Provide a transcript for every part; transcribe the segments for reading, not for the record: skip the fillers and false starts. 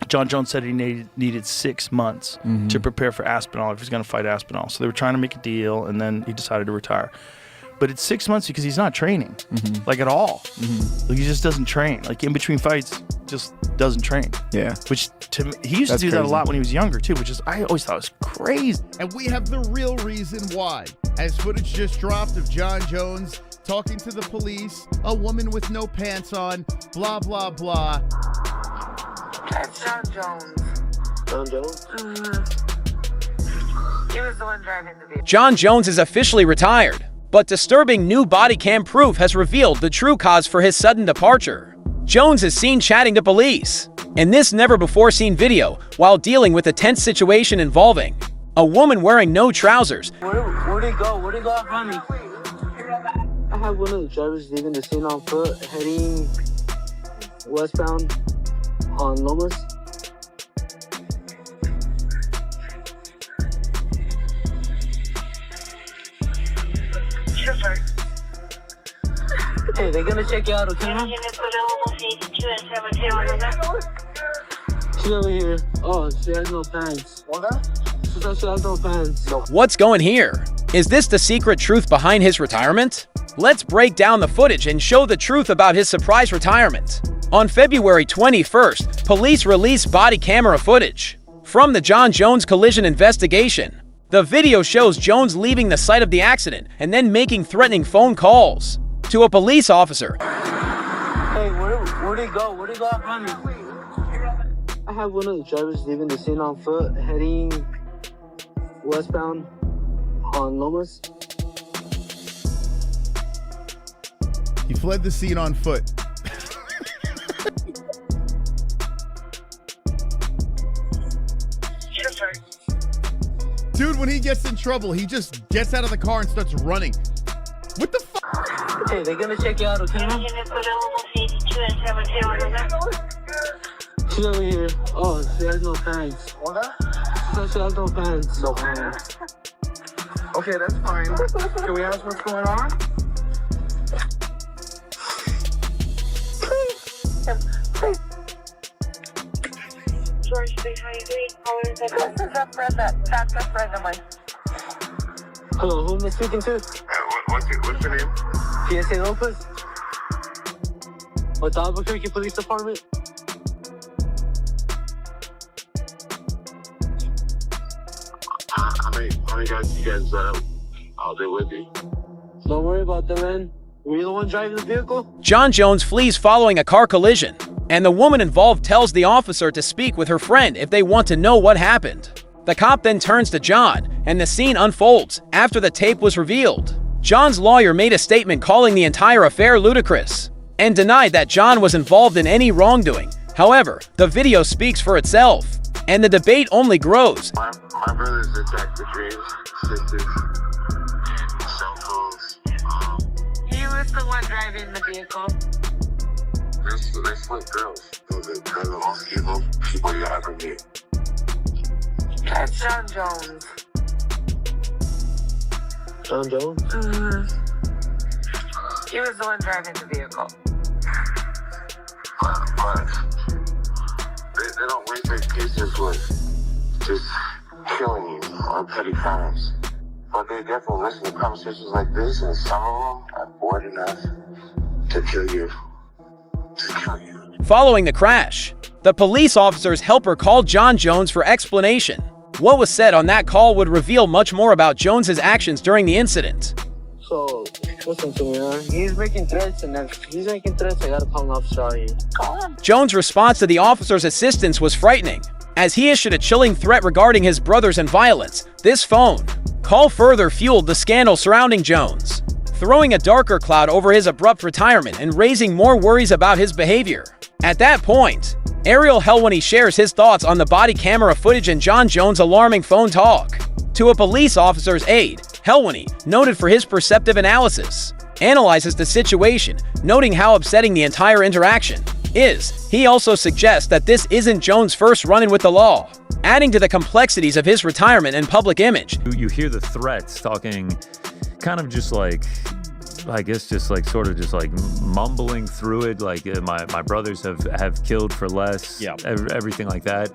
John Jones said he needed 6 months to prepare for Aspinall if he's going to fight Aspinall. So they were trying to make a deal, and then he decided to retire. But it's 6 months because he's not training, like at all. Like he just doesn't train. Like in between fights, just doesn't train. Yeah. Which to me, he used to do that a lot when he was younger too, which is I always thought was crazy. And we have the real reason why. As footage just dropped of John Jones talking to the police, a woman with no pants on, blah, blah, blah. That's John Jones. John Jones? He was the one driving the vehicle. John Jones is officially retired, but disturbing new body cam proof has revealed the true cause for his sudden departure. Jones is seen chatting to police in this never-before-seen video while dealing with a tense situation involving a woman wearing no trousers. Where'd he go? Where'd he go out from me? I have one of the drivers leaving the scene on foot, heading westbound on Lomas. Hey, they're gonna check you out, okay? She's over here. Oh, she has no pants. She said she has no pants. What's going here? Is this the secret truth behind his retirement? Let's break down the footage and show the truth about his surprise retirement. On February 21st, police released body camera footage from the John Jones collision investigation. The video shows Jones leaving the site of the accident and then making threatening phone calls to a police officer. Hey, where'd he go? Where'd he go out from me? I have one of the drivers leaving the scene on foot, heading westbound on Lomas. He fled the scene on foot. Dude, when he gets in trouble, he just gets out of the car and starts running. What the fuck? Hey, they're gonna check you out, okay? She's over here. Oh, she has no pants. She said she has no pants. No pants. Okay, that's fine. Can we ask what's going on? George, how you doing? That's a friend of mine. Hello, who am I speaking to? What's your name? PSA Lopez? With the Albuquerque Police Department? How many guys you guys out there with you? Don't worry about them, man. Were you the one driving the vehicle? John Jones flees following a car collision, and the woman involved tells the officer to speak with her friend if they want to know what happened. The cop then turns to John, and the scene unfolds after the tape was revealed. John's lawyer made a statement calling the entire affair ludicrous and denied that John was involved in any wrongdoing. However, the video speaks for itself, and the debate only grows. My brothers attacked the trees, sisters, cell phones. He was the one driving the vehicle. They're slick girls. Those are the most people you ever meet. That's John Jones. John Jones? He was the one driving the vehicle. But they don't raise their cases with just killing you on petty crimes. But they definitely listen to conversations like this, and some of them are bored enough to kill you. Following the crash, the police officer's helper called John Jones for explanation. What was said on that call would reveal much more about Jones's actions during the incident. So, listen to me, man. He's making threats, and if he's making threats, I gotta call an officer out here. Call him. Jones' response to the officer's assistance was frightening, as he issued a chilling threat regarding his brothers and violence. This phone call further fueled the scandal surrounding Jones, throwing a darker cloud over his abrupt retirement and raising more worries about his behavior. At that point, Ariel Helwani shares his thoughts on the body camera footage and John Jones' alarming phone talk. To a police officer's aide, Helwani, noted for his perceptive analysis, analyzes the situation, noting how upsetting the entire interaction is. He also suggests that this isn't Jones' first run-in with the law, adding to the complexities of his retirement and public image. You hear the threats talking kind of just like I guess, just like sort of just like mumbling through it. Like my brothers have killed for less. Yeah. Everything like that.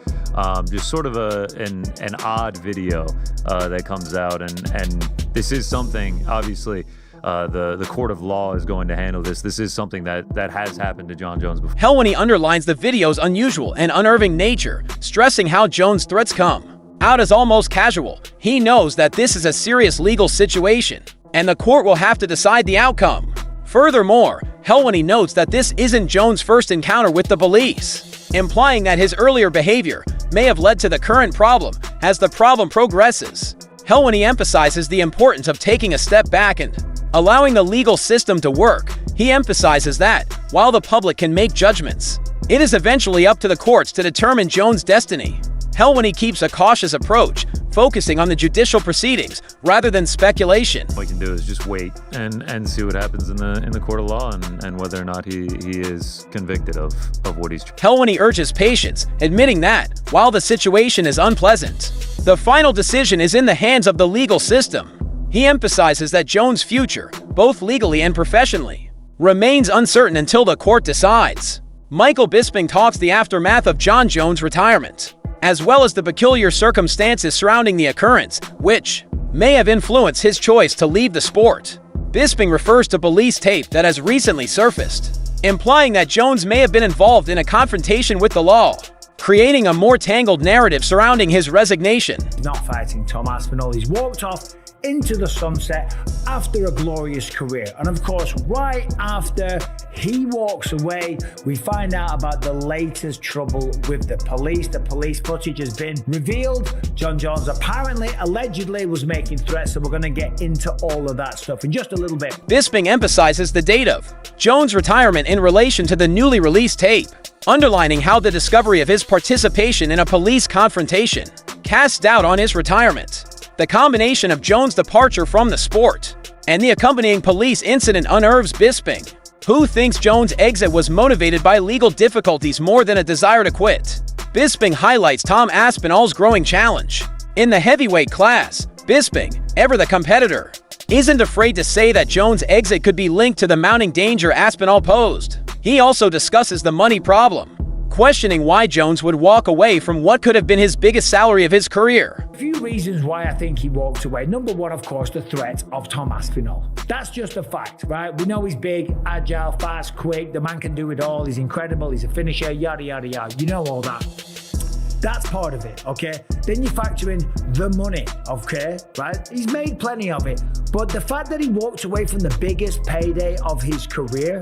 Just sort of an odd video that comes out, and this is something, obviously. The court of law is going to handle this. This is something that has happened to Jon Jones before. Helwani underlines the video's unusual and unnerving nature, stressing how Jones' threats come out as almost casual. He knows that this is a serious legal situation, and the court will have to decide the outcome. Furthermore, Helwani notes that this isn't Jones' first encounter with the police, implying that his earlier behavior may have led to the current problem as the problem progresses. Helwani emphasizes the importance of taking a step back and allowing the legal system to work. He emphasizes that, while the public can make judgments, it is eventually up to the courts to determine Jones' destiny. Helwani keeps a cautious approach, focusing on the judicial proceedings rather than speculation. What we can do is just wait and see what happens in the court of law and whether or not he is convicted of what he's. Helwani urges patience, admitting that, while the situation is unpleasant, the final decision is in the hands of the legal system. He emphasizes that Jones' future, both legally and professionally, remains uncertain until the court decides. Michael Bisping talks the aftermath of Jon Jones' retirement, as well as the peculiar circumstances surrounding the occurrence, which may have influenced his choice to leave the sport. Bisping refers to police tape that has recently surfaced, implying that Jones may have been involved in a confrontation with the law, creating a more tangled narrative surrounding his resignation. He's not fighting Tom Aspinall. He's walked off into the sunset after a glorious career. And of course, right after he walks away, we find out about the latest trouble with the police. The police footage has been revealed. Jon Jones allegedly was making threats, and we're going to get into all of that stuff in just a little bit. Bisping emphasizes the date of Jones' retirement in relation to the newly released tape, underlining how the discovery of his participation in a police confrontation casts doubt on his retirement. The combination of Jones' departure from the sport and the accompanying police incident unnerves Bisping, who thinks Jones' exit was motivated by legal difficulties more than a desire to quit. Bisping highlights Tom Aspinall's growing challenge. In the heavyweight class, Bisping, ever the competitor, isn't afraid to say that Jones' exit could be linked to the mounting danger Aspinall posed. He also discusses the money problem, questioning why Jones would walk away from what could have been his biggest salary of his career. A few reasons why I think he walked away. Number one, of course, the threat of Tom Aspinall. That's just a fact, right? We know he's big, agile, fast, quick. The man can do it all. He's incredible. He's a finisher, yada, yada, yada. You know all that. That's part of it, okay? Then you factor in the money, okay? Right? He's made plenty of it. But the fact that he walked away from the biggest payday of his career,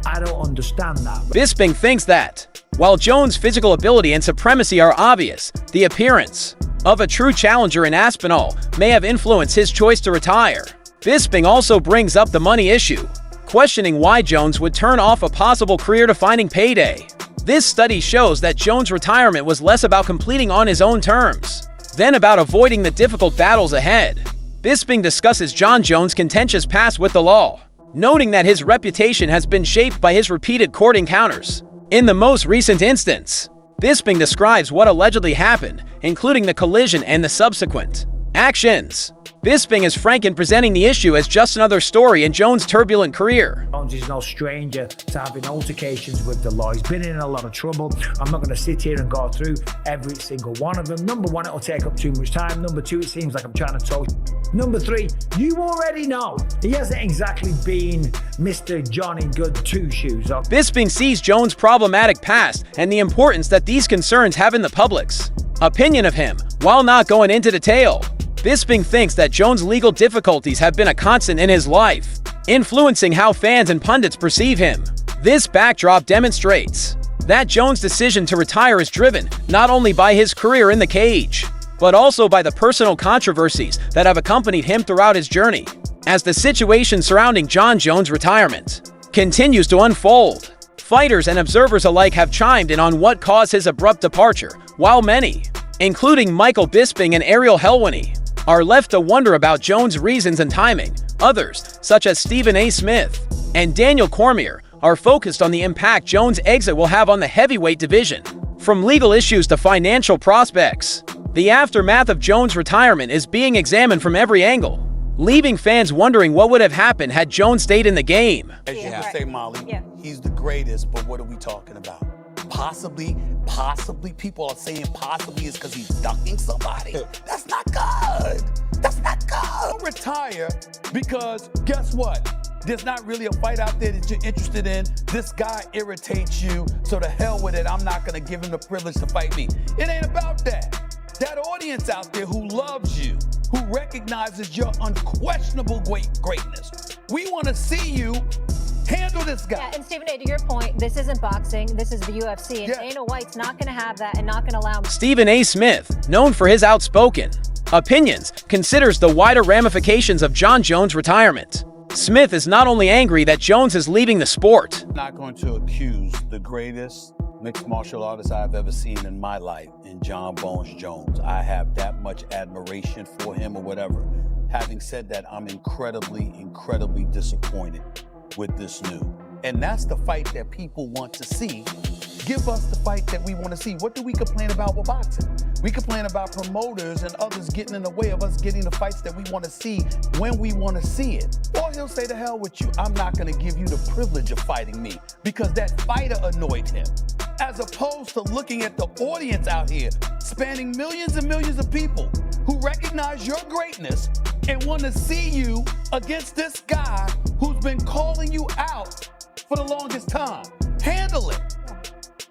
I don't understand that. Bisping thinks that, while Jones' physical ability and supremacy are obvious, the appearance of a true challenger in Aspinall may have influenced his choice to retire. Bisping also brings up the money issue, questioning why Jones would turn off a possible career to finding payday. This study shows that Jones' retirement was less about completing on his own terms than about avoiding the difficult battles ahead. Bisping discusses Jon Jones' contentious past with the law, noting that his reputation has been shaped by his repeated court encounters. In the most recent instance, Bisping describes what allegedly happened, including the collision and the subsequent actions. Bisping is frank in presenting the issue as just another story in Jones' turbulent career. Jones is no stranger to having altercations with the law. He's been in a lot of trouble. I'm not going to sit here and go through every single one of them. Number one, it'll take up too much time. Number two, it seems like I'm trying to talk. Number three, you already know he hasn't exactly been Mr. Johnny Good Two Shoes. Bisping sees Jones' problematic past and the importance that these concerns have in the public's opinion of him, while not going into detail. Bisping thinks that Jones' legal difficulties have been a constant in his life, influencing how fans and pundits perceive him. This backdrop demonstrates that Jones' decision to retire is driven not only by his career in the cage, but also by the personal controversies that have accompanied him throughout his journey. As the situation surrounding Jon Jones' retirement continues to unfold, fighters and observers alike have chimed in on what caused his abrupt departure, while many, including Michael Bisping and Ariel Helwani, are left to wonder about Jones' reasons and timing. Others, such as Stephen A. Smith and Daniel Cormier, are focused on the impact Jones' exit will have on the heavyweight division. From legal issues to financial prospects, the aftermath of Jones' retirement is being examined from every angle. leaving fans wondering what would have happened had Jones stayed in the game. As you say, Molly, Yeah. he's the greatest, but what are we talking about? Possibly, people are saying possibly is because he's ducking somebody. That's not good. That's not good. Don't retire because guess what? There's not really a fight out there that you're interested in. This guy irritates you, so to hell with it. I'm not gonna give him the privilege to fight me. It ain't about that. That audience out there who loves you, who recognizes your unquestionable greatness. We wanna see you handle this guy. Yeah, and Stephen A., to your point, this isn't boxing, this is the UFC, and Dana White's not going to have that and not going to allow him. Stephen A. Smith, known for his outspoken opinions, considers the wider ramifications of Jon Jones' retirement. Smith is not only angry that Jones is leaving the sport. I'm not going to accuse the greatest mixed martial artist I've ever seen in my life in Jon Bones Jones. I have that much admiration for him or whatever. Having said that, I'm incredibly disappointed with this new. And that's the fight that people want to see. Give us the fight that we want to see. What do we complain about with boxing? We complain about promoters and others getting in the way of us getting the fights that we want to see when we want to see it. Or he'll say, to hell with you. I'm not going to give you the privilege of fighting me because that fighter annoyed him. As opposed to looking at the audience out here, spanning millions and millions of people who recognize your greatness and want to see you against this guy who's been calling you out for the longest time. Handle it.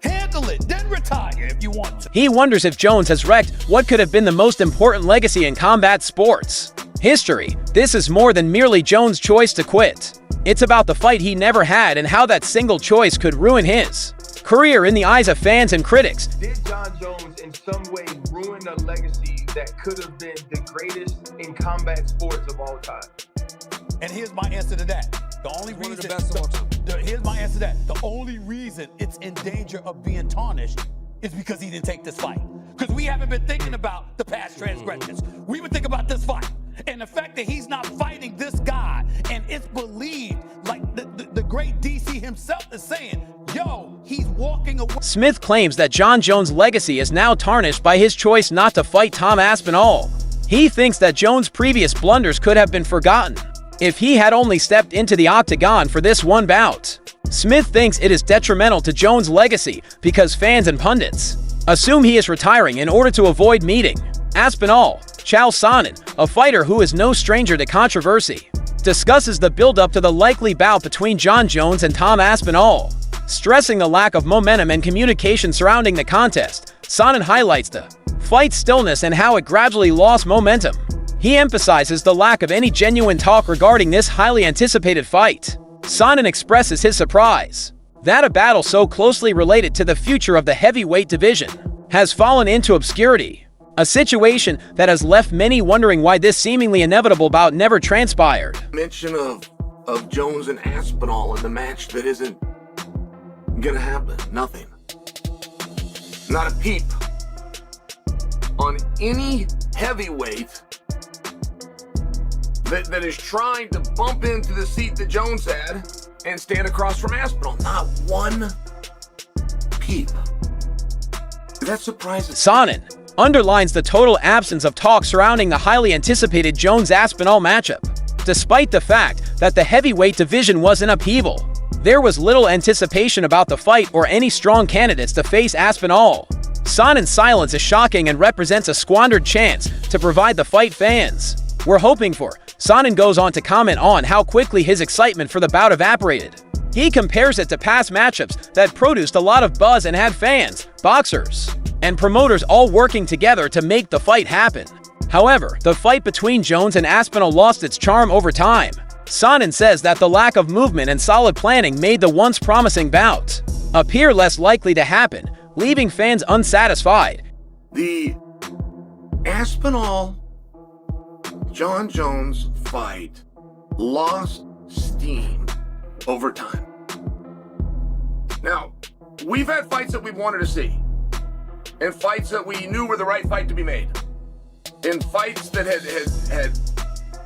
Handle it, then retire if you want to. He wonders if Jones has wrecked what could have been the most important legacy in combat sports. History. This is more than merely Jones' choice to quit. It's about the fight he never had and how that single choice could ruin his career in the eyes of fans and critics. Did Jon Jones in some way ruin a legacy that could have been the greatest in combat sports of all time? And here's my answer to that. The only reason, One of the best of all time. Here's my answer to that. The only reason it's in danger of being tarnished is because he didn't take this fight. Because we haven't been thinking about the past transgressions. We've been thinking about this fight. And the fact that he's not fighting this guy, and it's believed, like the great DC himself is saying, yo, he's walking away. Smith claims that Jon Jones' legacy is now tarnished by his choice not to fight Tom Aspinall. He thinks that Jones' previous blunders could have been forgotten if he had only stepped into the octagon for this one bout. Smith thinks it is detrimental to Jones' legacy because fans and pundits assume he is retiring in order to avoid meeting Aspinall. Chael Sonnen, a fighter who is no stranger to controversy, discusses the build-up to the likely bout between Jon Jones and Tom Aspinall. Stressing the lack of momentum and communication surrounding the contest, Sonnen highlights the fight's stillness and how it gradually lost momentum. He emphasizes the lack of any genuine talk regarding this highly anticipated fight. Sonnen expresses his surprise that a battle so closely related to the future of the heavyweight division has fallen into obscurity, a situation that has left many wondering why this seemingly inevitable bout never transpired. Mention of Jones and Aspinall in the match that isn't gonna happen. Nothing. Not a peep on any heavyweight that is trying to bump into the seat that Jones had and stand across from Aspinall. Not one peep. That surprises. Sonnen underlines the total absence of talk surrounding the highly anticipated Jones-Aspinall matchup. Despite the fact that the heavyweight division was in upheaval, there was little anticipation about the fight or any strong candidates to face Aspinall. Sonnen's silence is shocking and represents a squandered chance to provide the fight fans we're hoping for. Sonnen goes on to comment on how quickly his excitement for the bout evaporated. He compares it to past matchups that produced a lot of buzz and had fans, boxers, and promoters all working together to make the fight happen. However, the fight between Jones and Aspinall lost its charm over time. Sonnen says that the lack of movement and solid planning made the once promising bout appear less likely to happen, leaving fans unsatisfied. The Aspinall Jon Jones fight lost steam over time. Now, we've had fights that we've wanted to see, and fights that we knew were the right fight to be made, and fights that had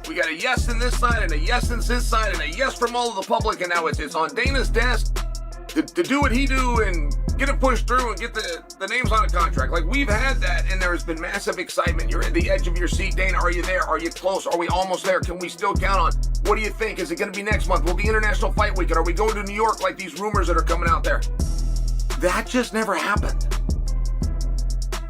we got a yes in this side and a yes in this side and a yes from all of the public, and now it's on Dana's desk to do what he do and get it pushed through and get the names on a contract. Like, we've had that, and there's been massive excitement. You're at the edge of your seat. Dana, are you there? Are you close? Are we almost there? Can we still count on? What do you think? Is it going to be next month? Will it be International Fight Weekend? Are we going to New York like these rumors that are coming out there? That just never happened.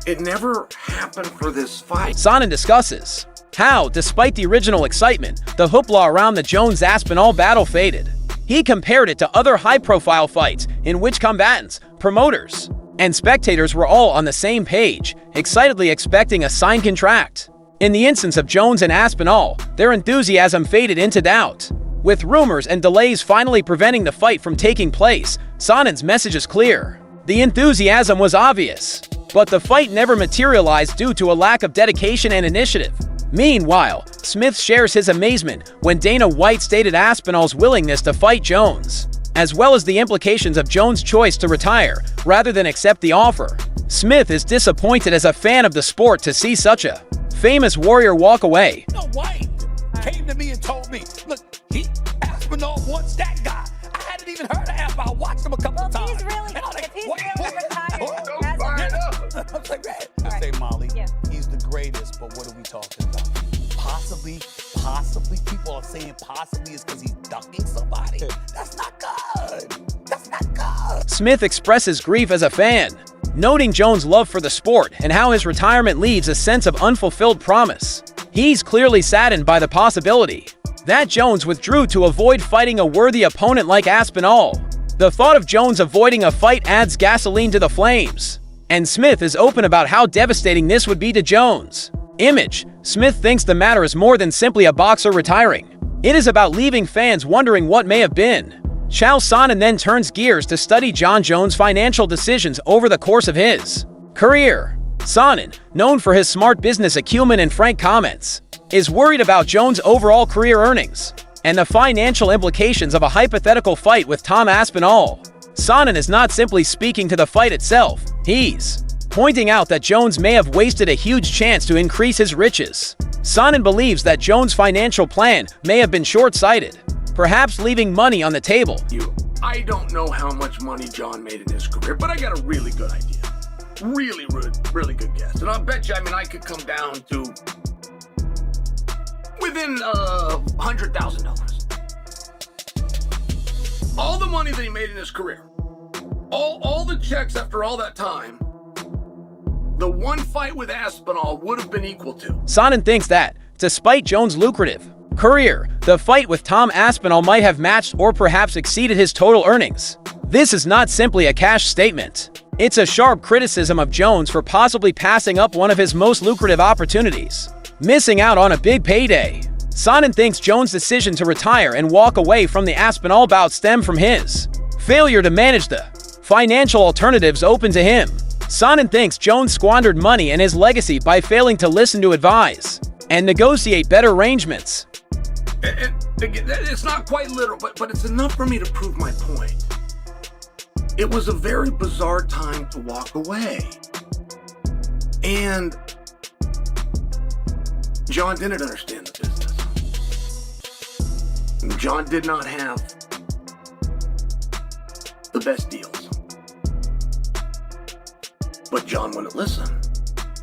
It never happened for this fight. Sonnen discusses how, despite the original excitement, the hoopla around the Jones-Aspinall battle faded. He compared it to other high-profile fights in which combatants, promoters, and spectators were all on the same page, excitedly expecting a signed contract. In the instance of Jones and Aspinall, their enthusiasm faded into doubt. With rumors and delays finally preventing the fight from taking place, Sonnen's message is clear. The enthusiasm was obvious, but the fight never materialized due to a lack of dedication and initiative. Meanwhile, Smith shares his amazement when Dana White stated Aspinall's willingness to fight Jones, as well as the implications of Jones' choice to retire rather than accept the offer. Smith is disappointed as a fan of the sport to see such a famous warrior walk away. No, White came to me and told me, look, Aspinall wants that guy. I hadn't even heard of Aspinall. I watched him a couple of times. If he's really retired, I was like, man. I say, Molly, he's the greatest, but what are we talking about? Possibly, people are saying possibly is because he's ducking somebody. That's not good. That's not good. Smith expresses grief as a fan, noting Jones' love for the sport and how his retirement leaves a sense of unfulfilled promise. He's clearly saddened by the possibility that Jones withdrew to avoid fighting a worthy opponent like Aspinall. The thought of Jones avoiding a fight adds gasoline to the flames, and Smith is open about how devastating this would be to Jones' image. Smith thinks the matter is more than simply a boxer retiring. It is about leaving fans wondering what may have been. Chael Sonnen then turns gears to study Jon Jones' financial decisions over the course of his career. Sonnen, known for his smart business acumen and frank comments, is worried about Jones' overall career earnings and the financial implications of a hypothetical fight with Tom Aspinall. Sonnen is not simply speaking to the fight itself. He's pointing out that Jones may have wasted a huge chance to increase his riches. Sonnen believes that Jones' financial plan may have been short-sighted, perhaps leaving money on the table. I don't know how much money John made in his career, but I got a really good idea. Really good guess. And I'll bet you, I could come down to within $100,000. All the money that he made in his career, all the checks after all that time, the one fight with Aspinall would have been equal to. Sonnen thinks that, despite Jones' lucrative career, the fight with Tom Aspinall might have matched or perhaps exceeded his total earnings. This is not simply a cash statement. It's a sharp criticism of Jones for possibly passing up one of his most lucrative opportunities, missing out on a big payday. Sonnen thinks Jones' decision to retire and walk away from the Aspinall bout stemmed from his failure to manage the financial alternatives open to him. Sonnen thinks Jones squandered money and his legacy by failing to listen to advice and negotiate better arrangements. It's not quite literal, but it's enough for me to prove my point. It was a very bizarre time to walk away. And John didn't understand the business. John did not have the best deals. But John wouldn't listen.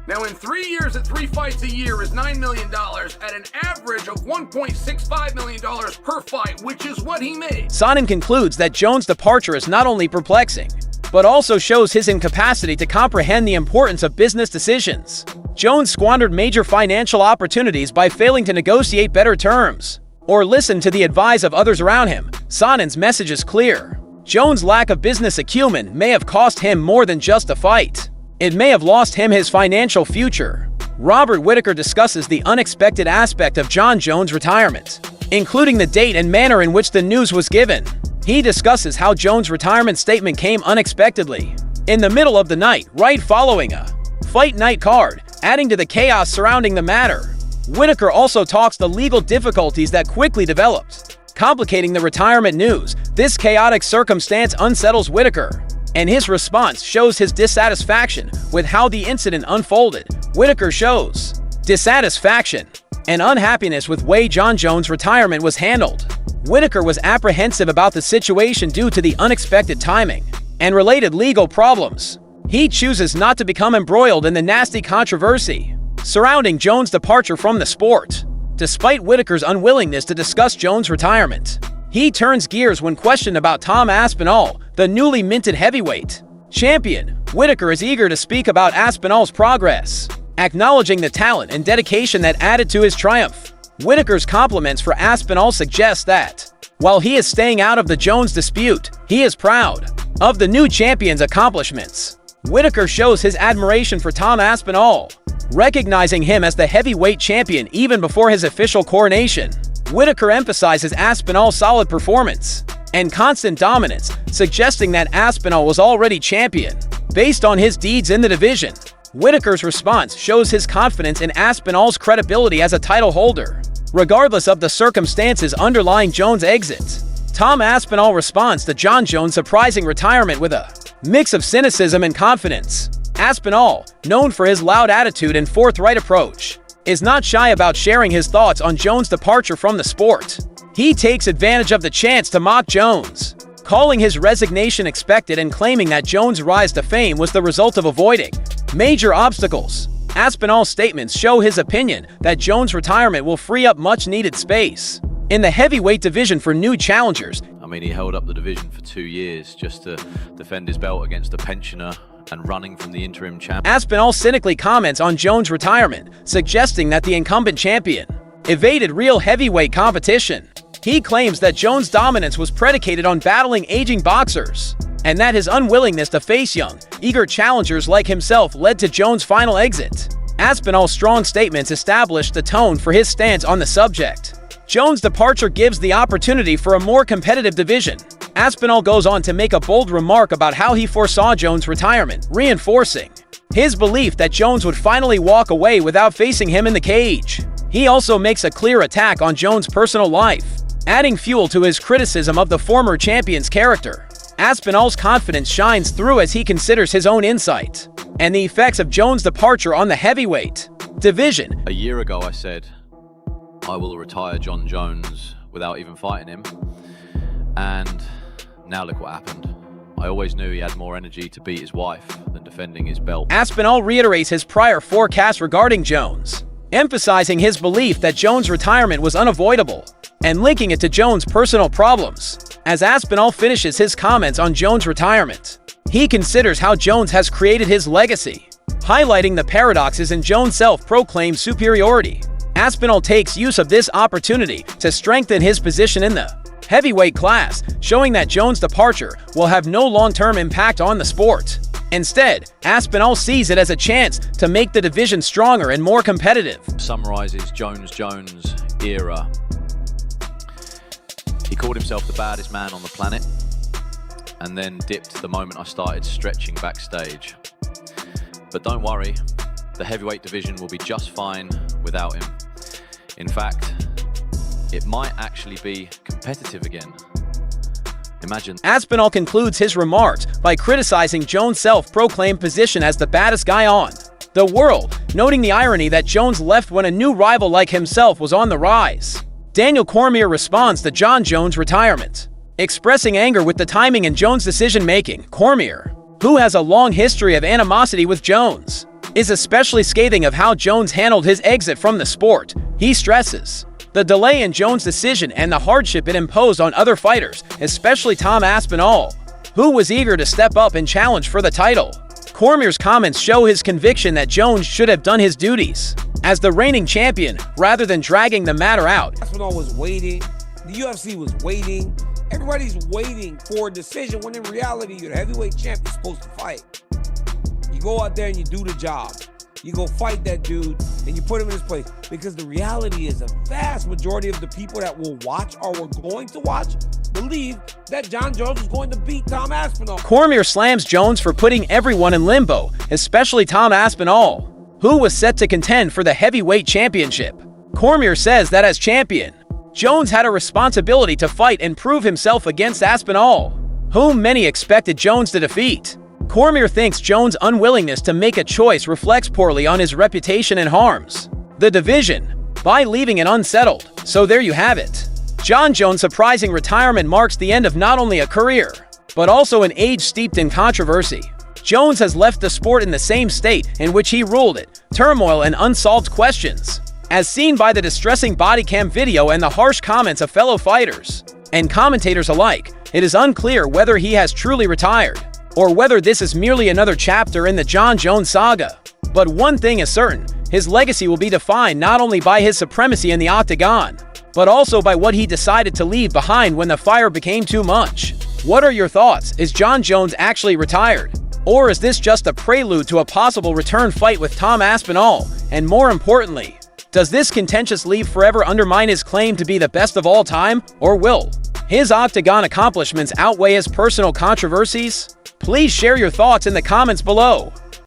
Now, in 3 years at 3 fights a year is $9 million at an average of $1.65 million per fight, which is what he made. Sonnen concludes that Jones' departure is not only perplexing, but also shows his incapacity to comprehend the importance of business decisions. Jones squandered major financial opportunities by failing to negotiate better terms or listen to the advice of others around him. Sonnen's message is clear. Jones' lack of business acumen may have cost him more than just a fight. It may have lost him his financial future. Robert Whitaker discusses the unexpected aspect of Jon Jones' retirement, including the date and manner in which the news was given. He discusses how Jones' retirement statement came unexpectedly, in the middle of the night, right following a fight night card, adding to the chaos surrounding the matter. Whitaker also talks the legal difficulties that quickly developed, complicating the retirement news. This chaotic circumstance unsettles Whitaker, and his response shows his dissatisfaction with how the incident unfolded. Whitaker shows dissatisfaction and unhappiness with the way Jon Jones' retirement was handled. Whitaker was apprehensive about the situation due to the unexpected timing and related legal problems. He chooses not to become embroiled in the nasty controversy surrounding Jones' departure from the sport. Despite Whitaker's unwillingness to discuss Jones' retirement, he turns gears when questioned about Tom Aspinall, the newly minted heavyweight champion. Whitaker is eager to speak about Aspinall's progress, acknowledging the talent and dedication that added to his triumph. Whitaker's compliments for Aspinall suggest that, while he is staying out of the Jones dispute, he is proud of the new champion's accomplishments. Whitaker shows his admiration for Tom Aspinall, recognizing him as the heavyweight champion even before his official coronation. Whitaker emphasizes Aspinall's solid performance and constant dominance, suggesting that Aspinall was already champion based on his deeds in the division. Whitaker's response shows his confidence in Aspinall's credibility as a title holder, regardless of the circumstances underlying Jones' exit. Tom Aspinall responds to Jon Jones' surprising retirement with a mix of cynicism and confidence. Aspinall, known for his loud attitude and forthright approach, is not shy about sharing his thoughts on Jones' departure from the sport. He takes advantage of the chance to mock Jones, calling his resignation expected and claiming that Jones' rise to fame was the result of avoiding major obstacles. Aspinall's statements show his opinion that Jones' retirement will free up much-needed space in the heavyweight division for new challengers. I mean, he held up the division for 2 years just to defend his belt against a pensioner and running from the interim champ. Aspinall cynically comments on Jones' retirement, suggesting that the incumbent champion evaded real heavyweight competition. He claims that Jones' dominance was predicated on battling aging boxers, and that his unwillingness to face young, eager challengers like himself led to Jones' final exit. Aspinall's strong statements established the tone for his stance on the subject. Jones' departure gives the opportunity for a more competitive division. Aspinall goes on to make a bold remark about how he foresaw Jones' retirement, reinforcing his belief that Jones would finally walk away without facing him in the cage. He also makes a clear attack on Jones' personal life, adding fuel to his criticism of the former champion's character. Aspinall's confidence shines through as he considers his own insight and the effects of Jones' departure on the heavyweight division. A year ago, I said, I will retire Jon Jones without even fighting him. And now look what happened. I always knew he had more energy to beat his wife than defending his belt. Aspinall reiterates his prior forecast regarding Jones, emphasizing his belief that Jones' retirement was unavoidable and linking it to Jones' personal problems. As Aspinall finishes his comments on Jones' retirement, he considers how Jones has created his legacy, highlighting the paradoxes in Jones' self-proclaimed superiority. Aspinall takes use of this opportunity to strengthen his position in the heavyweight class, showing that Jones' departure will have no long-term impact on the sport. Instead, Aspinall sees it as a chance to make the division stronger and more competitive. Summarizes Jones' era. He called himself the baddest man on the planet, and then dipped the moment I started stretching backstage. But don't worry, the heavyweight division will be just fine without him. In fact, it might actually be competitive again. Imagine. Aspinall concludes his remarks by criticizing Jones' self-proclaimed position as the baddest guy on the world, noting the irony that Jones left when a new rival like himself was on the rise. Daniel Cormier responds to Jon Jones' retirement, expressing anger with the timing and Jones' decision-making. Cormier, who has a long history of animosity with Jones, is especially scathing of how Jones handled his exit from the sport. He stresses the delay in Jones' decision and the hardship it imposed on other fighters, especially Tom Aspinall, who was eager to step up and challenge for the title. Cormier's comments show his conviction that Jones should have done his duties as the reigning champion rather than dragging the matter out. Aspinall was waiting. The UFC was waiting. Everybody's waiting for a decision when in reality, you're the heavyweight champ, you're supposed to fight. You go out there and you do the job. You go fight that dude and you put him in his place. Because the reality is a vast majority of the people that will watch or were going to watch believe that Jon Jones is going to beat Tom Aspinall. Cormier slams Jones for putting everyone in limbo, especially Tom Aspinall, who was set to contend for the heavyweight championship. Cormier says that as champion, Jones had a responsibility to fight and prove himself against Aspinall, whom many expected Jones to defeat. Cormier thinks Jones' unwillingness to make a choice reflects poorly on his reputation and harms the division by leaving it unsettled. So there you have it. Jon Jones' surprising retirement marks the end of not only a career, but also an age steeped in controversy. Jones has left the sport in the same state in which he ruled it, turmoil and unsolved questions. As seen by the distressing body cam video and the harsh comments of fellow fighters and commentators alike, it is unclear whether he has truly retired, or whether this is merely another chapter in the Jon Jones saga. But one thing is certain, his legacy will be defined not only by his supremacy in the octagon, but also by what he decided to leave behind when the fire became too much. What are your thoughts? Is Jon Jones actually retired? Or is this just a prelude to a possible return fight with Tom Aspinall? And more importantly, does this contentious leave forever undermine his claim to be the best of all time, or will his octagon accomplishments outweigh his personal controversies? Please share your thoughts in the comments below.